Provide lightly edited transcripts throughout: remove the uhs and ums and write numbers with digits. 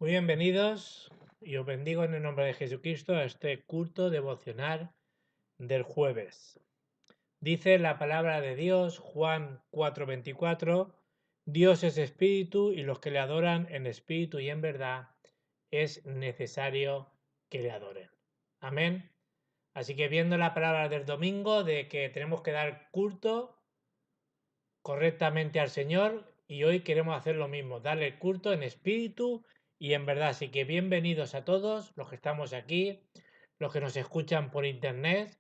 Muy bienvenidos y os bendigo en el nombre de Jesucristo a este culto devocional del jueves. Dice la palabra de Dios, Juan 4:24, Dios es espíritu y los que le adoran en espíritu y en verdad es necesario que le adoren. Amén. Así que viendo la palabra del domingo de que tenemos que dar culto correctamente al Señor y hoy queremos hacer lo mismo, darle culto en espíritu y en verdad. Así que bienvenidos a todos los que estamos aquí, los que nos escuchan por internet,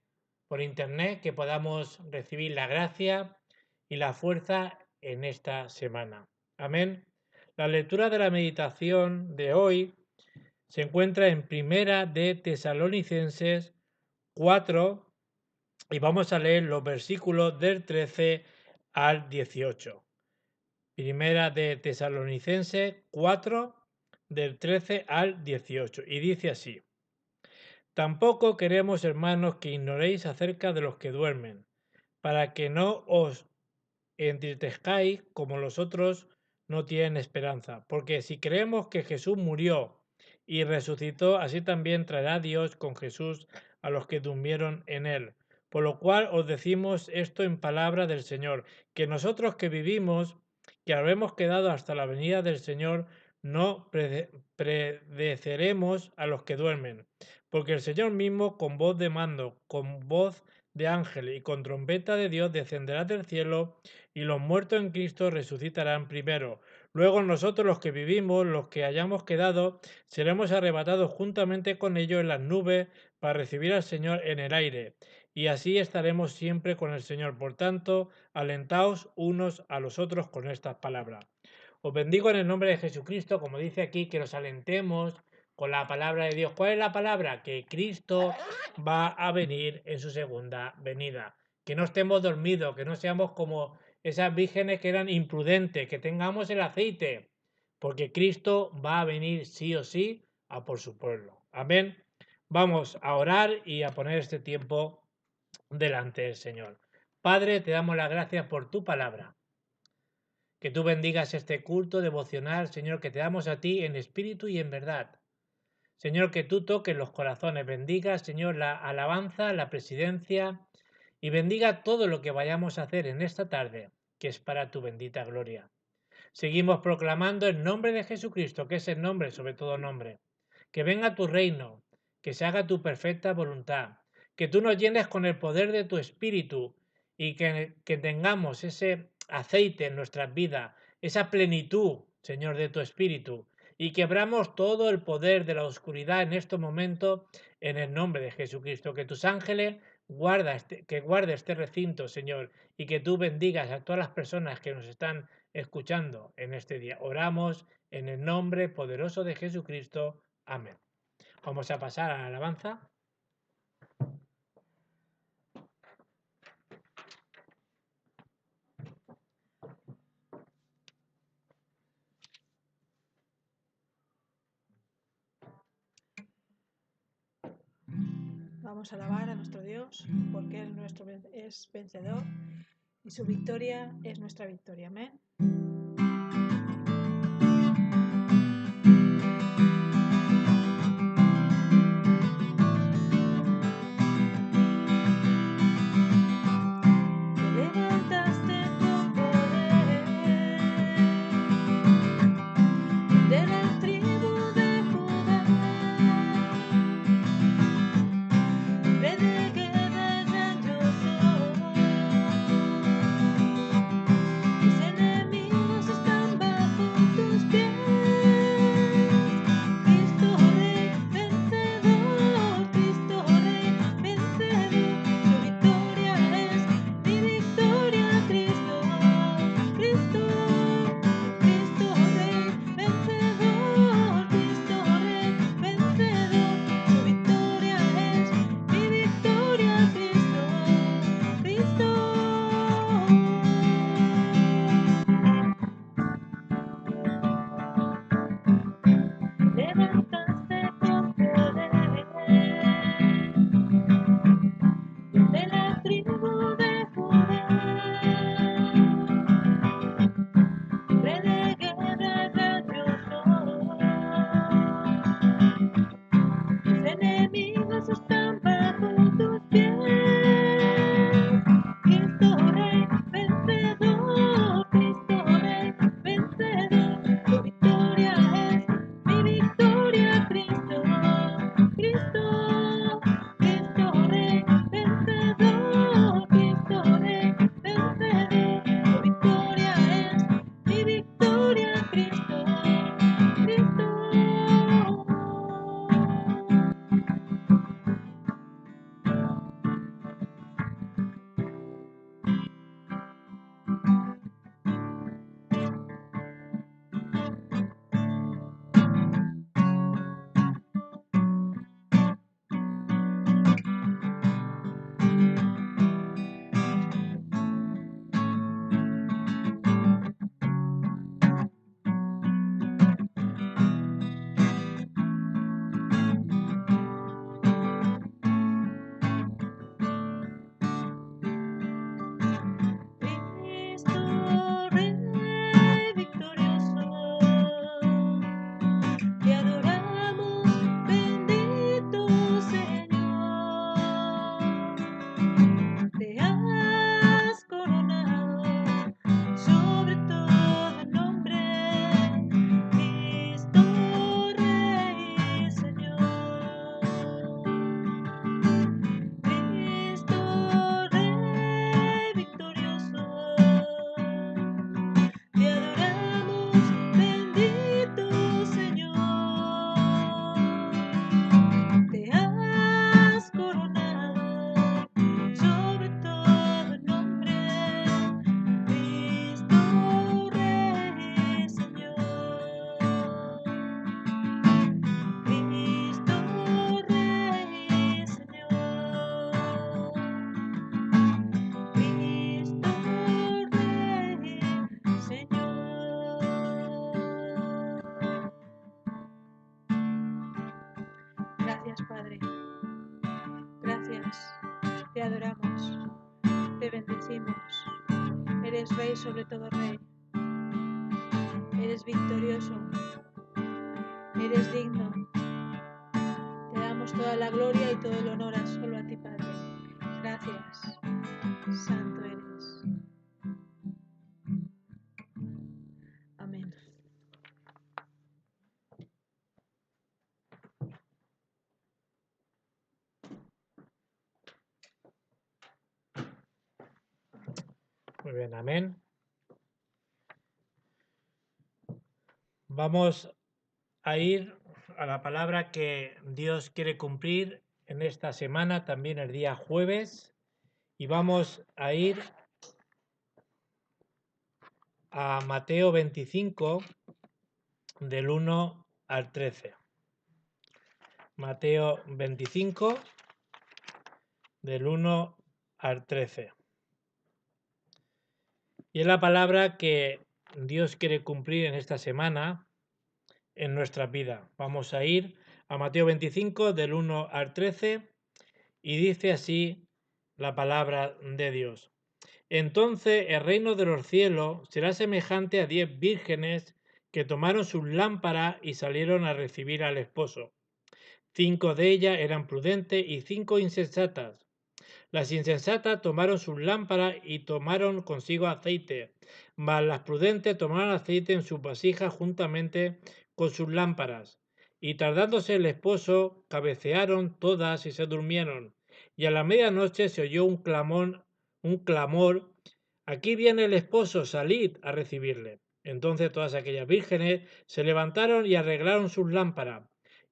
que podamos recibir la gracia y la fuerza en esta semana. Amén. La lectura de la meditación de hoy se encuentra en Primera de Tesalonicenses 4 y vamos a leer los versículos del 13 al 18. Primera de Tesalonicenses 4, del 13 al 18. Y dice así: Tampoco queremos, hermanos, que ignoréis acerca de los que duermen, para que no os entristezcáis como los otros no tienen esperanza. Porque si creemos que Jesús murió y resucitó, así también traerá Dios con Jesús a los que durmieron en él. Por lo cual os decimos esto en palabra del Señor, que nosotros que vivimos, que habremos quedado hasta la venida del Señor, no predeceremos a los que duermen. Porque el Señor mismo, con voz de mando, con voz de ángel y con trompeta de Dios, descenderá del cielo, y los muertos en Cristo resucitarán primero. Luego nosotros los que vivimos, los que hayamos quedado, seremos arrebatados juntamente con ellos en las nubes para recibir al Señor en el aire. Y así estaremos siempre con el Señor. Por tanto, alentaos unos a los otros con estas palabras. Os bendigo en el nombre de Jesucristo, como dice aquí, que nos alentemos con la palabra de Dios. ¿Cuál es la palabra? Que Cristo va a venir en su segunda venida. Que no estemos dormidos, que no seamos como esas vírgenes que eran imprudentes, que tengamos el aceite, porque Cristo va a venir sí o sí a por su pueblo. Amén. Vamos a orar y a poner este tiempo delante del Señor. Padre, te damos las gracias por tu palabra. Que tú bendigas este culto devocional, Señor, que te damos a ti en espíritu y en verdad. Señor, que tú toques los corazones, bendiga, Señor, la alabanza, la presidencia y bendiga todo lo que vayamos a hacer en esta tarde, que es para tu bendita gloria. Seguimos proclamando el nombre de Jesucristo, que es el nombre sobre todo nombre. Que venga tu reino, que se haga tu perfecta voluntad, que tú nos llenes con el poder de tu espíritu y que tengamos ese aceite en nuestras vidas, esa plenitud, Señor, de tu espíritu, y quebramos todo el poder de la oscuridad en estos momentos en el nombre de Jesucristo. Que tus ángeles guarde este recinto, Señor, y que tú bendigas a todas las personas que nos están escuchando en este día. Oramos en el nombre poderoso de Jesucristo. Amén. Vamos a pasar a la alabanza. Vamos a alabar a nuestro Dios porque Él es vencedor y su victoria es nuestra victoria. Amén. Enemigo eres Rey sobre todo Rey. Eres victorioso. Eres digno. Te damos toda la gloria y todo el honor solo a ti, Padre. Gracias. Santo eres. Amén. Muy bien, amén. Vamos a ir a la palabra que Dios quiere cumplir en esta semana, también el día jueves, y vamos a ir a Mateo 25, del 1 al 13. Mateo 25, del 1 al 13. Y es la palabra que Dios quiere cumplir en esta semana en nuestra vida. Vamos a ir a Mateo 25, del 1 al 13, y dice así la palabra de Dios. Entonces el reino de los cielos será semejante a 10 vírgenes que tomaron sus lámparas y salieron a recibir al esposo. 5 de ellas eran prudentes y 5 insensatas. Las insensatas tomaron sus lámparas y tomaron consigo aceite, mas las prudentes tomaron aceite en sus vasijas juntamente con sus lámparas. Y tardándose el esposo, cabecearon todas y se durmieron. Y a la medianoche se oyó un clamor, aquí viene el esposo, salid a recibirle. Entonces todas aquellas vírgenes se levantaron y arreglaron sus lámparas.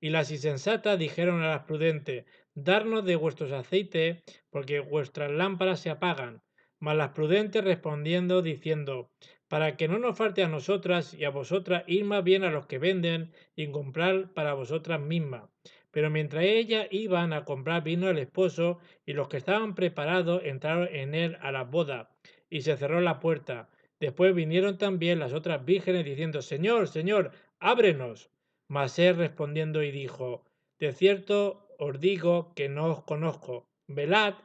Y las insensatas dijeron a las prudentes, darnos de vuestros aceites, porque vuestras lámparas se apagan. Mas las prudentes respondiendo, diciendo, para que no nos falte a nosotras y a vosotras, ir más bien a los que venden y comprar para vosotras mismas. Pero mientras ellas iban a comprar vino el esposo, y los que estaban preparados entraron en él a la boda, y se cerró la puerta. Después vinieron también las otras vírgenes diciendo, Señor, Señor, ábrenos. Mas él respondiendo y dijo, de cierto os digo que no os conozco. Velad,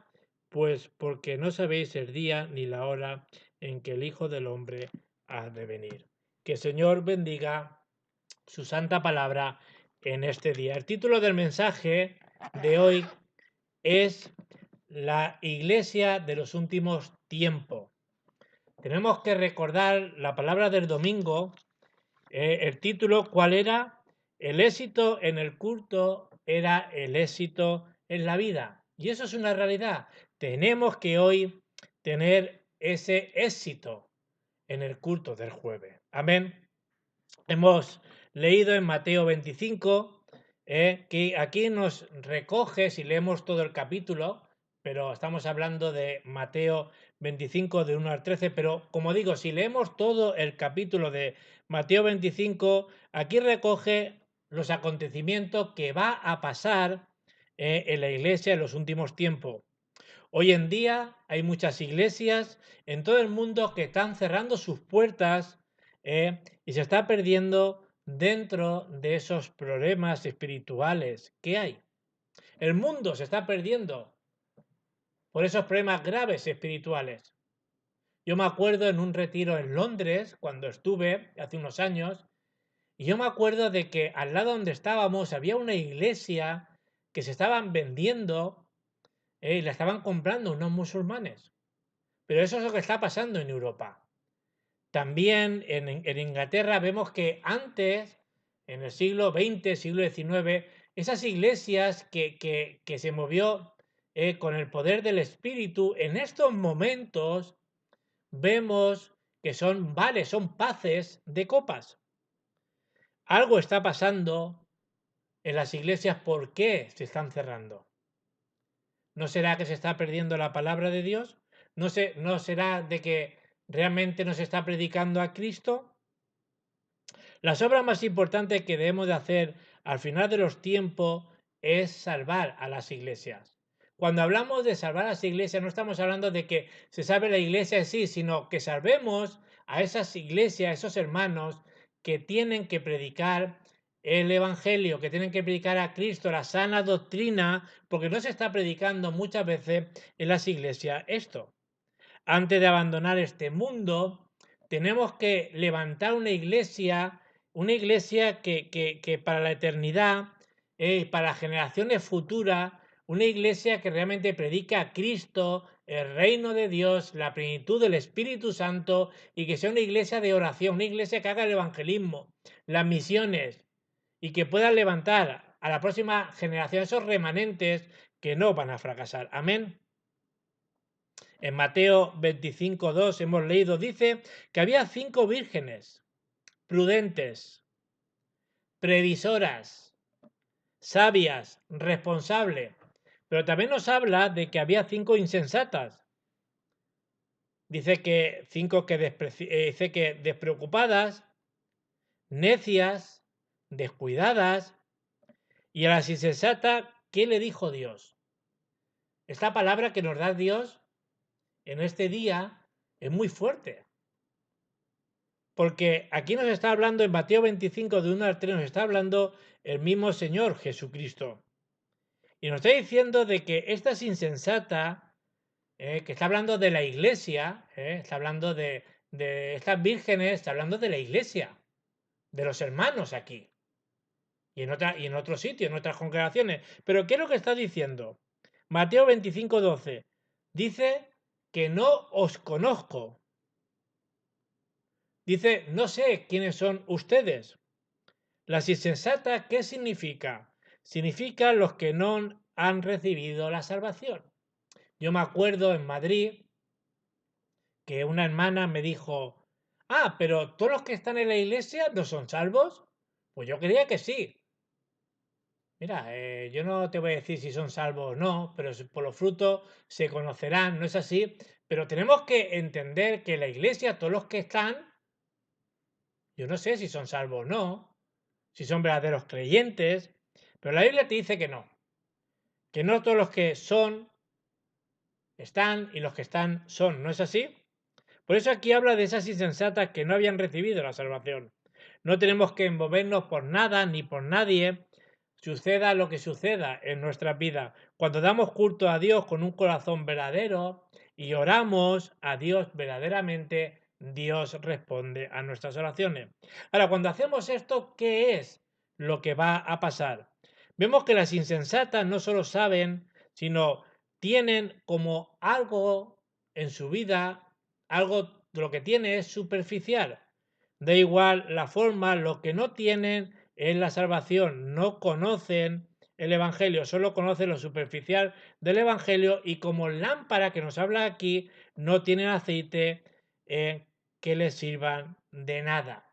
pues, porque no sabéis el día ni la hora en que el Hijo del Hombre ha de venir. Que el Señor bendiga su santa palabra en este día. El título del mensaje de hoy es La Iglesia de los últimos tiempos. Tenemos que recordar la palabra del domingo, el título, ¿cuál era? El éxito en el culto era el éxito en la vida. Y eso es una realidad. Tenemos que hoy tener ese éxito en el culto del jueves. Amén. Hemos leído en Mateo 25, que aquí nos recoge, si leemos todo el capítulo, pero estamos hablando de Mateo 25 de 1 al 13, pero como digo, si leemos todo el capítulo de Mateo 25, aquí recoge los acontecimientos que va a pasar en la iglesia en los últimos tiempos. Hoy en día hay muchas iglesias en todo el mundo que están cerrando sus puertas, y se está perdiendo dentro de esos problemas espirituales que hay. El mundo se está perdiendo por esos problemas graves espirituales. Yo me acuerdo en un retiro en Londres, cuando estuve hace unos años, y yo me acuerdo de que al lado donde estábamos había una iglesia que se estaban vendiendo, y la estaban comprando unos musulmanes. Pero eso es lo que está pasando en Europa. También en Inglaterra vemos que antes, en el siglo XX, siglo XIX, esas iglesias que se movió con el poder del Espíritu, en estos momentos vemos que son bares, son paces de copas. Algo está pasando en las iglesias. ¿Por qué se están cerrando? ¿No será que se está perdiendo la palabra de Dios? ¿No será de que realmente no se está predicando a Cristo? Las obras más importantes que debemos de hacer al final de los tiempos es salvar a las iglesias. Cuando hablamos de salvar a las iglesias, no estamos hablando de que se salve la iglesia en sí, sino que salvemos a esas iglesias, a esos hermanos que tienen que predicar el Evangelio, que tienen que predicar a Cristo, la sana doctrina, porque no se está predicando muchas veces en las iglesias esto. antes de abandonar este mundo, tenemos que levantar una iglesia que para la eternidad, para generaciones futuras, una iglesia que realmente predica a Cristo, el reino de Dios, la plenitud del Espíritu Santo y que sea una iglesia de oración, una iglesia que haga el evangelismo, las misiones y que pueda levantar a la próxima generación esos remanentes que no van a fracasar. Amén. En Mateo 25:2 hemos leído, dice que había 5 vírgenes prudentes, previsoras, sabias, responsables, pero también nos habla de que había 5 insensatas. Dice que 5 dice que despreocupadas, necias, descuidadas, y a las insensatas, ¿qué le dijo Dios? Esta palabra que nos da Dios en este día es muy fuerte. Porque aquí nos está hablando en Mateo 25, de 1 al 3, nos está hablando el mismo Señor Jesucristo. Y nos está diciendo de que esta es insensata, que está hablando de la iglesia, está hablando de estas vírgenes, está hablando de la iglesia, de los hermanos aquí. Y en otro sitio, en otras congregaciones. Pero ¿qué es lo que está diciendo? Mateo 25, 12. Dice que no os conozco. Dice, no sé quiénes son ustedes. Las insensatas, ¿qué significa? Significa los que no han recibido la salvación. Yo me acuerdo en Madrid que una hermana me dijo, pero todos los que están en la iglesia no son salvos. Pues yo creía que sí. Mira, yo no te voy a decir si son salvos o no, pero por los frutos se conocerán, no es así. Pero tenemos que entender que en la iglesia, todos los que están, yo no sé si son salvos o no, si son verdaderos creyentes, pero la Biblia te dice que no todos los que son están y los que están son, ¿no es así? Por eso aquí habla de esas insensatas que no habían recibido la salvación. No tenemos que envolvernos por nada ni por nadie, suceda lo que suceda en nuestra vida. Cuando damos culto a Dios con un corazón verdadero y oramos a Dios verdaderamente, Dios responde a nuestras oraciones. Ahora, cuando hacemos esto, ¿qué es lo que va a pasar? Vemos que las insensatas no solo saben, sino tienen como algo en su vida, algo de lo que tiene es superficial. Da igual la forma, lo que no tienen es la salvación, no conocen el Evangelio, solo conocen lo superficial del Evangelio y como lámpara que nos habla aquí, no tienen aceite que les sirvan de nada.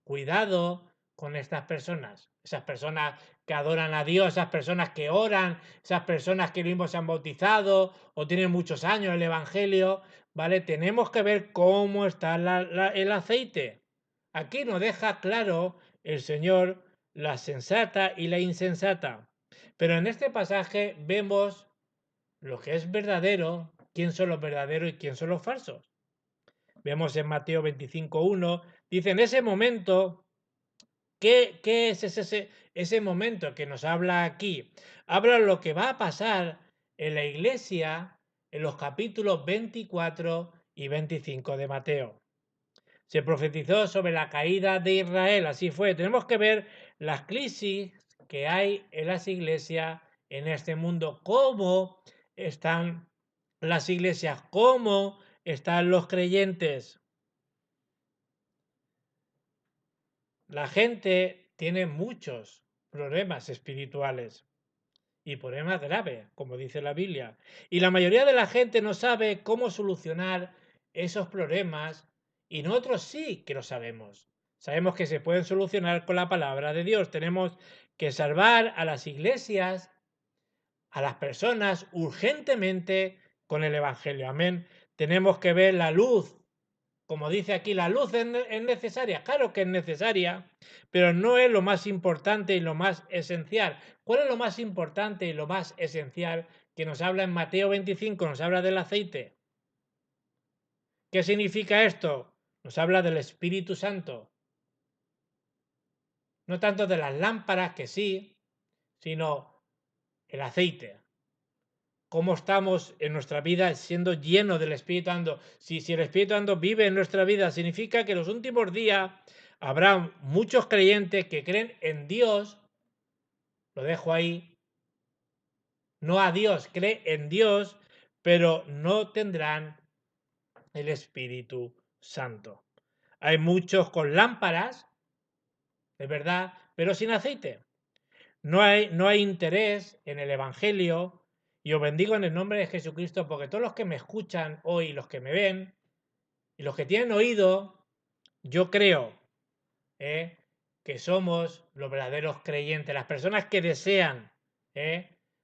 Cuidado con estas personas, esas personas que adoran a Dios, esas personas que oran, esas personas que mismos se han bautizado o tienen muchos años el Evangelio, ¿vale? Tenemos que ver cómo está el aceite. Aquí nos deja claro el Señor la sensata y la insensata. Pero en este pasaje vemos lo que es verdadero, quién son los verdaderos y quién son los falsos. Vemos en Mateo 25:1, dice, en ese momento, ¿qué es ese momento que nos habla aquí? Habla lo que va a pasar en la iglesia en los capítulos 24 y 25 de Mateo. Se profetizó sobre la caída de Israel, así fue. Tenemos que ver las crisis que hay en las iglesias en este mundo, cómo están las iglesias, cómo están los creyentes. La gente tiene muchos problemas espirituales y problemas graves, como dice la Biblia. Y la mayoría de la gente no sabe cómo solucionar esos problemas y nosotros sí que lo sabemos. Sabemos que se pueden solucionar con la palabra de Dios. Tenemos que salvar a las iglesias, a las personas urgentemente con el Evangelio. Amén. Tenemos que ver la luz. Como dice aquí, la luz es necesaria. Claro que es necesaria, pero no es lo más importante y lo más esencial. ¿Cuál es lo más importante y lo más esencial que nos habla en Mateo 25? Nos habla del aceite. ¿Qué significa esto? Nos habla del Espíritu Santo. No tanto de las lámparas, que sí, sino el aceite. cómo estamos en nuestra vida siendo llenos del Espíritu Santo. Si el Espíritu Santo vive en nuestra vida, significa que en los últimos días habrá muchos creyentes que creen en Dios, lo dejo ahí, no a Dios, creen en Dios, pero no tendrán el Espíritu Santo. Hay muchos con lámparas, es verdad, pero sin aceite. No hay interés en el Evangelio, y os bendigo en el nombre de Jesucristo, porque todos los que me escuchan hoy, los que me ven, y los que tienen oído, yo creo que somos los verdaderos creyentes, las personas que desean,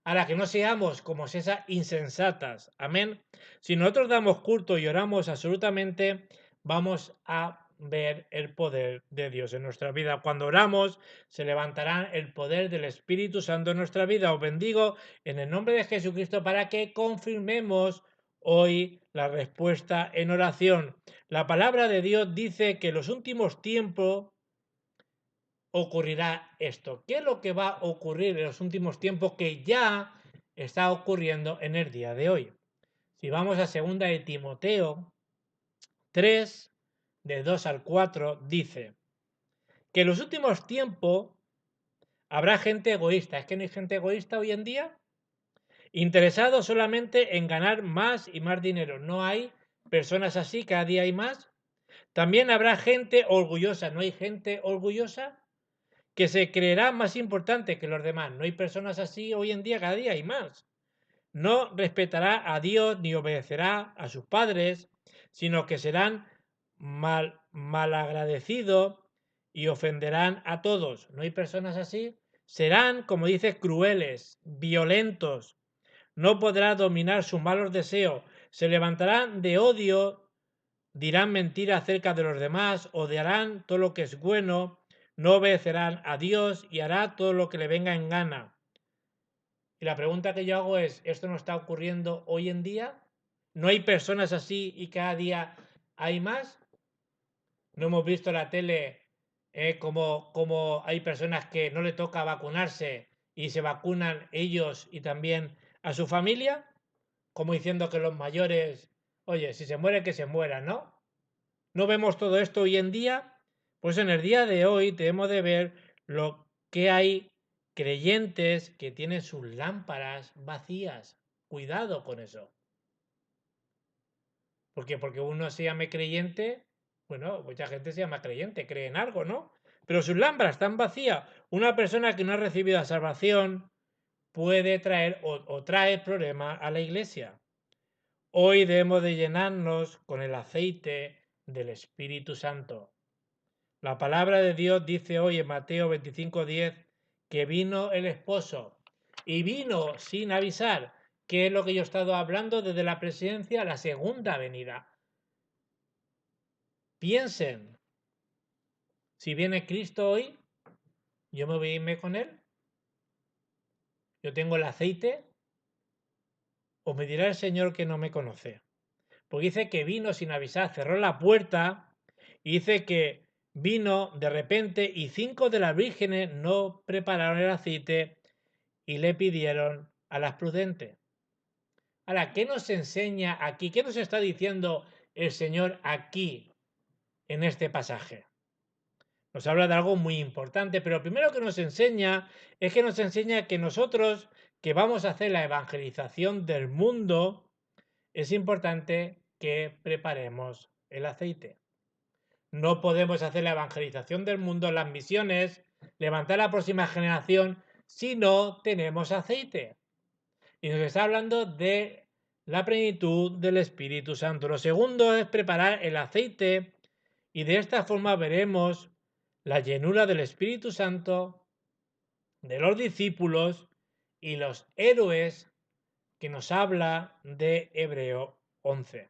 ahora que no seamos como esas insensatas, amén. Si nosotros damos culto y oramos absolutamente, vamos a ver el poder de Dios en nuestra vida. Cuando oramos, se levantará el poder del Espíritu Santo en nuestra vida. Os bendigo en el nombre de Jesucristo para que confirmemos hoy la respuesta en oración. La palabra de Dios dice que en los últimos tiempos ocurrirá esto. ¿Qué es lo que va a ocurrir en los últimos tiempos que ya está ocurriendo en el día de hoy? Si vamos a 2 de Timoteo 3, de 2 al 4, dice que en los últimos tiempos habrá gente egoísta. ¿Es que no hay gente egoísta hoy en día? Interesado solamente en ganar más y más dinero. ¿No hay personas así? Cada día hay más. También habrá gente orgullosa. ¿No hay gente orgullosa? Que se creerá más importante que los demás. No hay personas así hoy en día, cada día hay más. No respetará a Dios ni obedecerá a sus padres, sino que serán malagradecidos y ofenderán a todos. ¿No hay personas así? Serán, como dice, crueles, violentos. No podrá dominar sus malos deseos. Se levantarán de odio, dirán mentiras acerca de los demás, odiarán todo lo que es bueno, no obedecerán a Dios y hará todo lo que le venga en gana. Y la pregunta que yo hago es, ¿esto no está ocurriendo hoy en día? ¿No hay personas así y cada día hay más? ¿No hemos visto en la tele como hay personas que no le toca vacunarse y se vacunan ellos y también a su familia? Como diciendo que los mayores, oye, si se muere, que se muera, ¿no? ¿No vemos todo esto hoy en día? Pues en el día de hoy debemos de ver lo que hay creyentes que tienen sus lámparas vacías. Cuidado con eso. Porque uno se llame creyente, bueno, mucha gente se llama creyente, cree en algo, ¿no? Pero sus lámparas están vacías. Una persona que no ha recibido la salvación puede traer o trae problemas a la iglesia. Hoy debemos de llenarnos con el aceite del Espíritu Santo. La palabra de Dios dice hoy en Mateo 25:10 que vino el esposo y vino sin avisar, que es lo que yo he estado hablando desde la presidencia, la segunda venida. Piensen, si viene Cristo hoy, yo me voy a irme con él, yo tengo el aceite, o me dirá el Señor que no me conoce. Porque dice que vino sin avisar, cerró la puerta y dice que vino de repente y 5 de las vírgenes no prepararon el aceite y le pidieron a las prudentes. Ahora, ¿qué nos enseña aquí? ¿Qué nos está diciendo el Señor aquí en este pasaje? Nos habla de algo muy importante, pero lo primero que nos enseña es que nos enseña que nosotros que vamos a hacer la evangelización del mundo, es importante que preparemos el aceite. No podemos hacer la evangelización del mundo, las misiones, levantar la próxima generación si no tenemos aceite. Y nos está hablando de la plenitud del Espíritu Santo. Lo segundo es preparar el aceite y de esta forma veremos la llenura del Espíritu Santo, de los discípulos y los héroes que nos habla de Hebreo 11.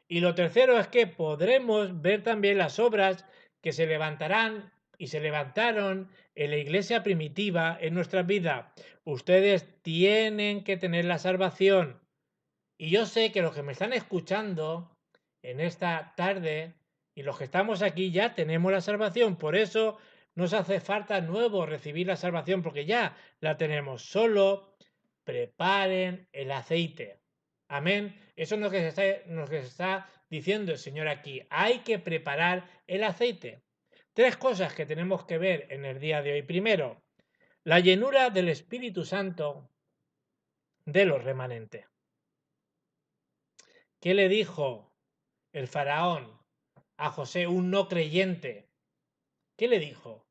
Y lo tercero es que podremos ver también las obras que se levantarán y se levantaron en la iglesia primitiva en nuestra vida. Ustedes tienen que tener la salvación. Y yo sé que los que me están escuchando en esta tarde y los que estamos aquí ya tenemos la salvación. Por eso nos hace falta nuevo recibir la salvación porque ya la tenemos. Solo preparen el aceite. Amén. Eso es lo que se está diciendo el Señor aquí. Hay que preparar el aceite. Tres cosas que tenemos que ver en el día de hoy. Primero, la llenura del Espíritu Santo de los remanentes. ¿Qué le dijo el faraón a José, un no creyente? ¿Qué le dijo?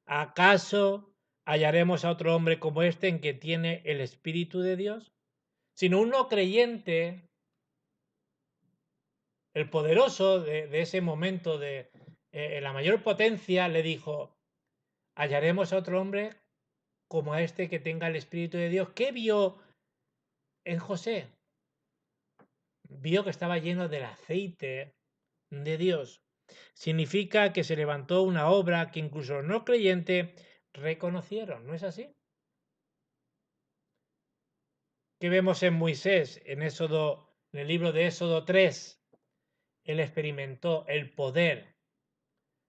¿Acaso hallaremos a otro hombre como este en que tiene el Espíritu de Dios? Sino un no creyente, el poderoso de ese momento de la mayor potencia, le dijo, hallaremos a otro hombre como a este que tenga el Espíritu de Dios. ¿Qué vio en José? Vio que estaba lleno del aceite de Dios. Significa que se levantó una obra que incluso los no creyentes reconocieron, ¿no es así? ¿Qué vemos en Moisés, en Éxodo, en el libro de Éxodo 3? Él experimentó el poder,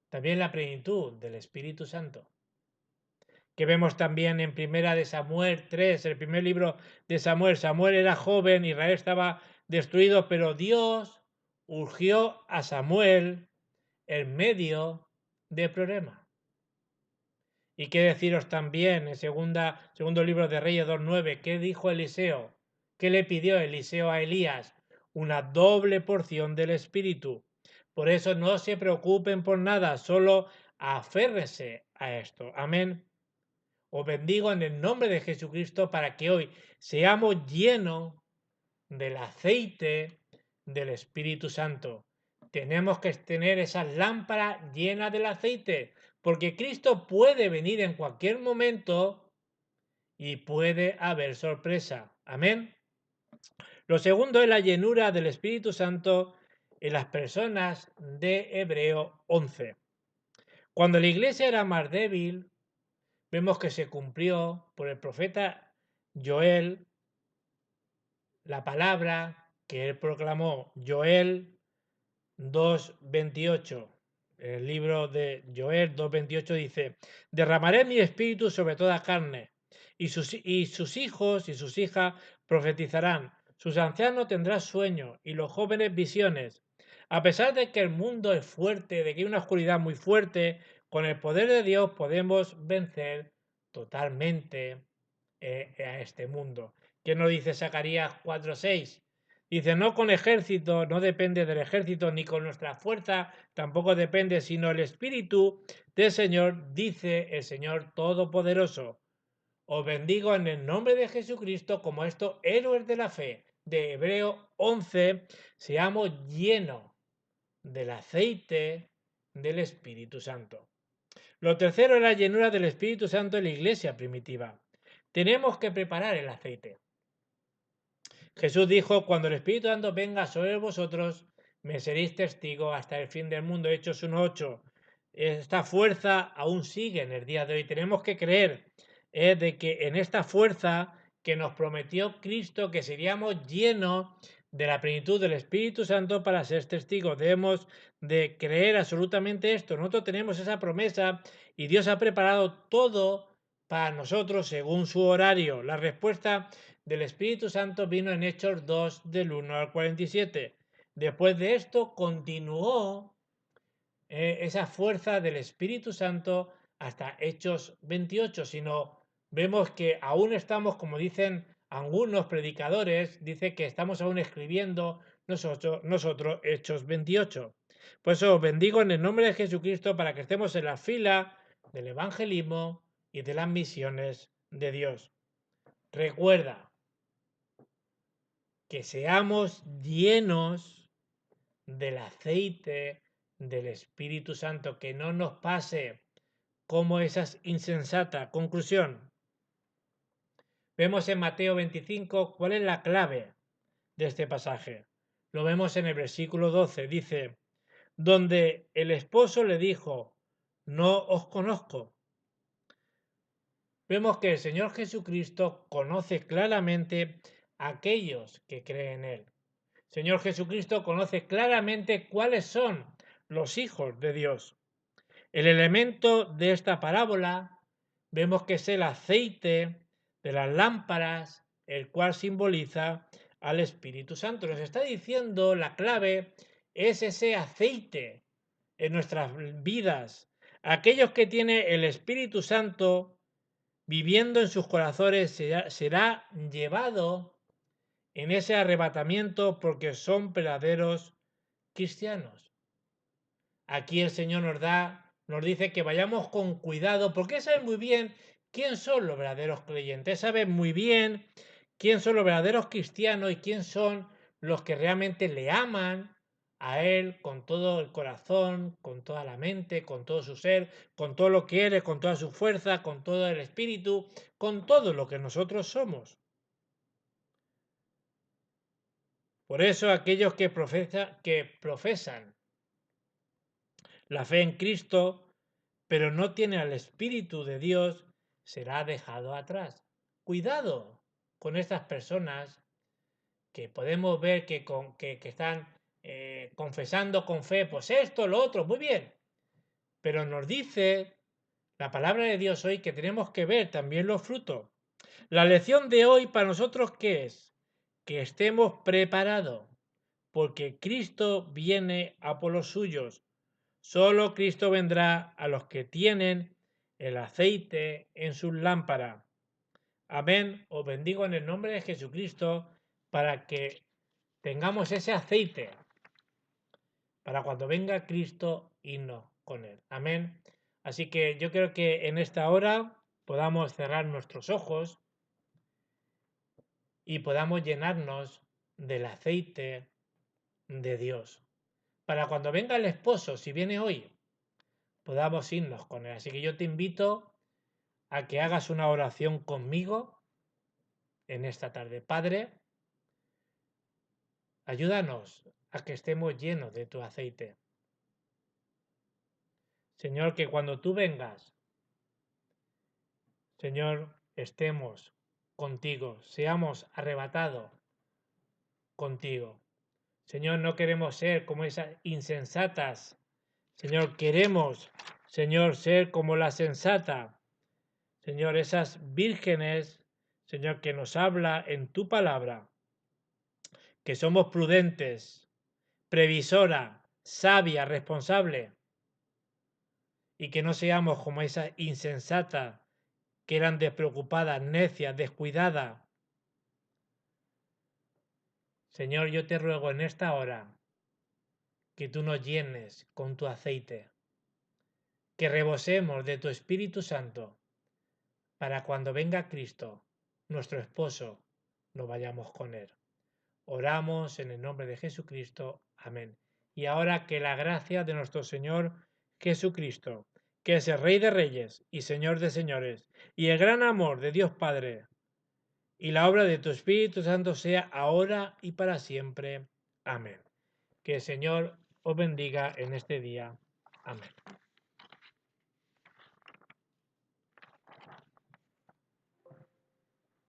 también la plenitud del Espíritu Santo. Que vemos también en Primera de Samuel 3, el primer libro de Samuel. Samuel era joven, Israel estaba destruido, pero Dios urgió a Samuel en medio de problemas. Y qué deciros también en segundo libro de Reyes 2:9, ¿qué dijo Eliseo? ¿Qué le pidió Eliseo a Elías? Una doble porción del Espíritu. Por eso no se preocupen por nada, solo aférrese a esto. Amén. Os bendigo en el nombre de Jesucristo para que hoy seamos llenos del aceite del Espíritu Santo. Tenemos que tener esas lámparas llenas del aceite, porque Cristo puede venir en cualquier momento y puede haber sorpresa. Amén. Lo segundo es la llenura del Espíritu Santo en las personas de Hebreo 11. Cuando la iglesia era más débil, vemos que se cumplió por el profeta Joel la palabra que él proclamó. Joel 2:28. El libro de Joel 2:28 dice, derramaré mi espíritu sobre toda carne, y sus hijos y sus hijas profetizarán, sus ancianos tendrán sueño, y los jóvenes visiones. A pesar de que el mundo es fuerte, de que hay una oscuridad muy fuerte, con el poder de Dios podemos vencer totalmente a este mundo. ¿Qué nos dice Zacarías 4:6? Dice, no con ejército, no depende del ejército, ni con nuestra fuerza, tampoco depende, sino el Espíritu del Señor, dice el Señor Todopoderoso. Os bendigo en el nombre de Jesucristo como estos héroes de la fe de Hebreo 11, seamos llenos del aceite del Espíritu Santo. Lo tercero es la llenura del Espíritu Santo en la iglesia primitiva. Tenemos que preparar el aceite. Jesús dijo, cuando el Espíritu Santo venga sobre vosotros, me seréis testigo hasta el fin del mundo. Hechos 1:8. Esta fuerza aún sigue en el día de hoy. Tenemos que creer de que en esta fuerza que nos prometió Cristo, que seríamos llenos de la plenitud del Espíritu Santo para ser testigos. Debemos de creer absolutamente esto. Nosotros tenemos esa promesa y Dios ha preparado todo para nosotros según su horario. La respuesta del Espíritu Santo vino en Hechos 2, del 1 al 47. Después de esto continuó esa fuerza del Espíritu Santo hasta Hechos 28, sino vemos que aún estamos, como dicen algunos predicadores, dice que estamos aún escribiendo nosotros Hechos 28. Por eso os bendigo en el nombre de Jesucristo para que estemos en la fila del evangelismo y de las misiones de Dios. Recuerda que seamos llenos del aceite del Espíritu Santo, que no nos pase como esas insensatas. Conclusión. Vemos en Mateo 25 cuál es la clave de este pasaje. Lo vemos en el versículo 12. Dice, donde el esposo le dijo, no os conozco. Vemos que el Señor Jesucristo conoce claramente a aquellos que creen en Él. Señor Jesucristo conoce claramente cuáles son los hijos de Dios. El elemento de esta parábola vemos que es el aceite de las lámparas el cual simboliza al Espíritu Santo. Nos está diciendo la clave es ese aceite en nuestras vidas. Aquellos que tienen el Espíritu Santo viviendo en sus corazones será llevado en ese arrebatamiento porque son verdaderos cristianos. Aquí el Señor nos dice que vayamos con cuidado, porque sabe muy bien quién son los verdaderos creyentes, sabe muy bien quién son los verdaderos cristianos y quién son los que realmente le aman a Él con todo el corazón, con toda la mente, con todo su ser, con todo lo que eres, con toda su fuerza, con todo el espíritu, con todo lo que nosotros somos. Por eso aquellos que profesan la fe en Cristo, pero no tiene al Espíritu de Dios, será dejado atrás. Cuidado con estas personas que podemos ver que están confesando con fe, pues esto, lo otro, muy bien. Pero nos dice la palabra de Dios hoy que tenemos que ver también los frutos. La lección de hoy para nosotros, ¿qué es? Que estemos preparados, porque Cristo viene a por los suyos. Solo Cristo vendrá a los que tienen el aceite en sus lámparas. Amén. Os bendigo en el nombre de Jesucristo para que tengamos ese aceite para cuando venga Cristo irnos con él. Amén. Así que yo creo que en esta hora podamos cerrar nuestros ojos y podamos llenarnos del aceite de Dios. Para cuando venga el esposo, si viene hoy, podamos irnos con él. Así que yo te invito a que hagas una oración conmigo en esta tarde. Padre, ayúdanos a que estemos llenos de tu aceite. Señor, que cuando tú vengas, Señor, estemos contigo, seamos arrebatados contigo. Señor, no queremos ser como esas insensatas. Señor, queremos, Señor, ser como la sensata. Señor, esas vírgenes, Señor, que nos habla en tu palabra, que somos prudentes, previsora, sabia, responsable, y que no seamos como esas insensatas que eran despreocupadas, necias, descuidadas. Señor, yo te ruego en esta hora que tú nos llenes con tu aceite, que rebosemos de tu Espíritu Santo, para cuando venga Cristo, nuestro esposo, no vayamos con él. Oramos en el nombre de Jesucristo. Amén. Y ahora que la gracia de nuestro Señor Jesucristo, que es el Rey de Reyes y Señor de Señores, y el gran amor de Dios Padre, y la obra de tu Espíritu Santo sea ahora y para siempre. Amén. Que el Señor os bendiga en este día. Amén.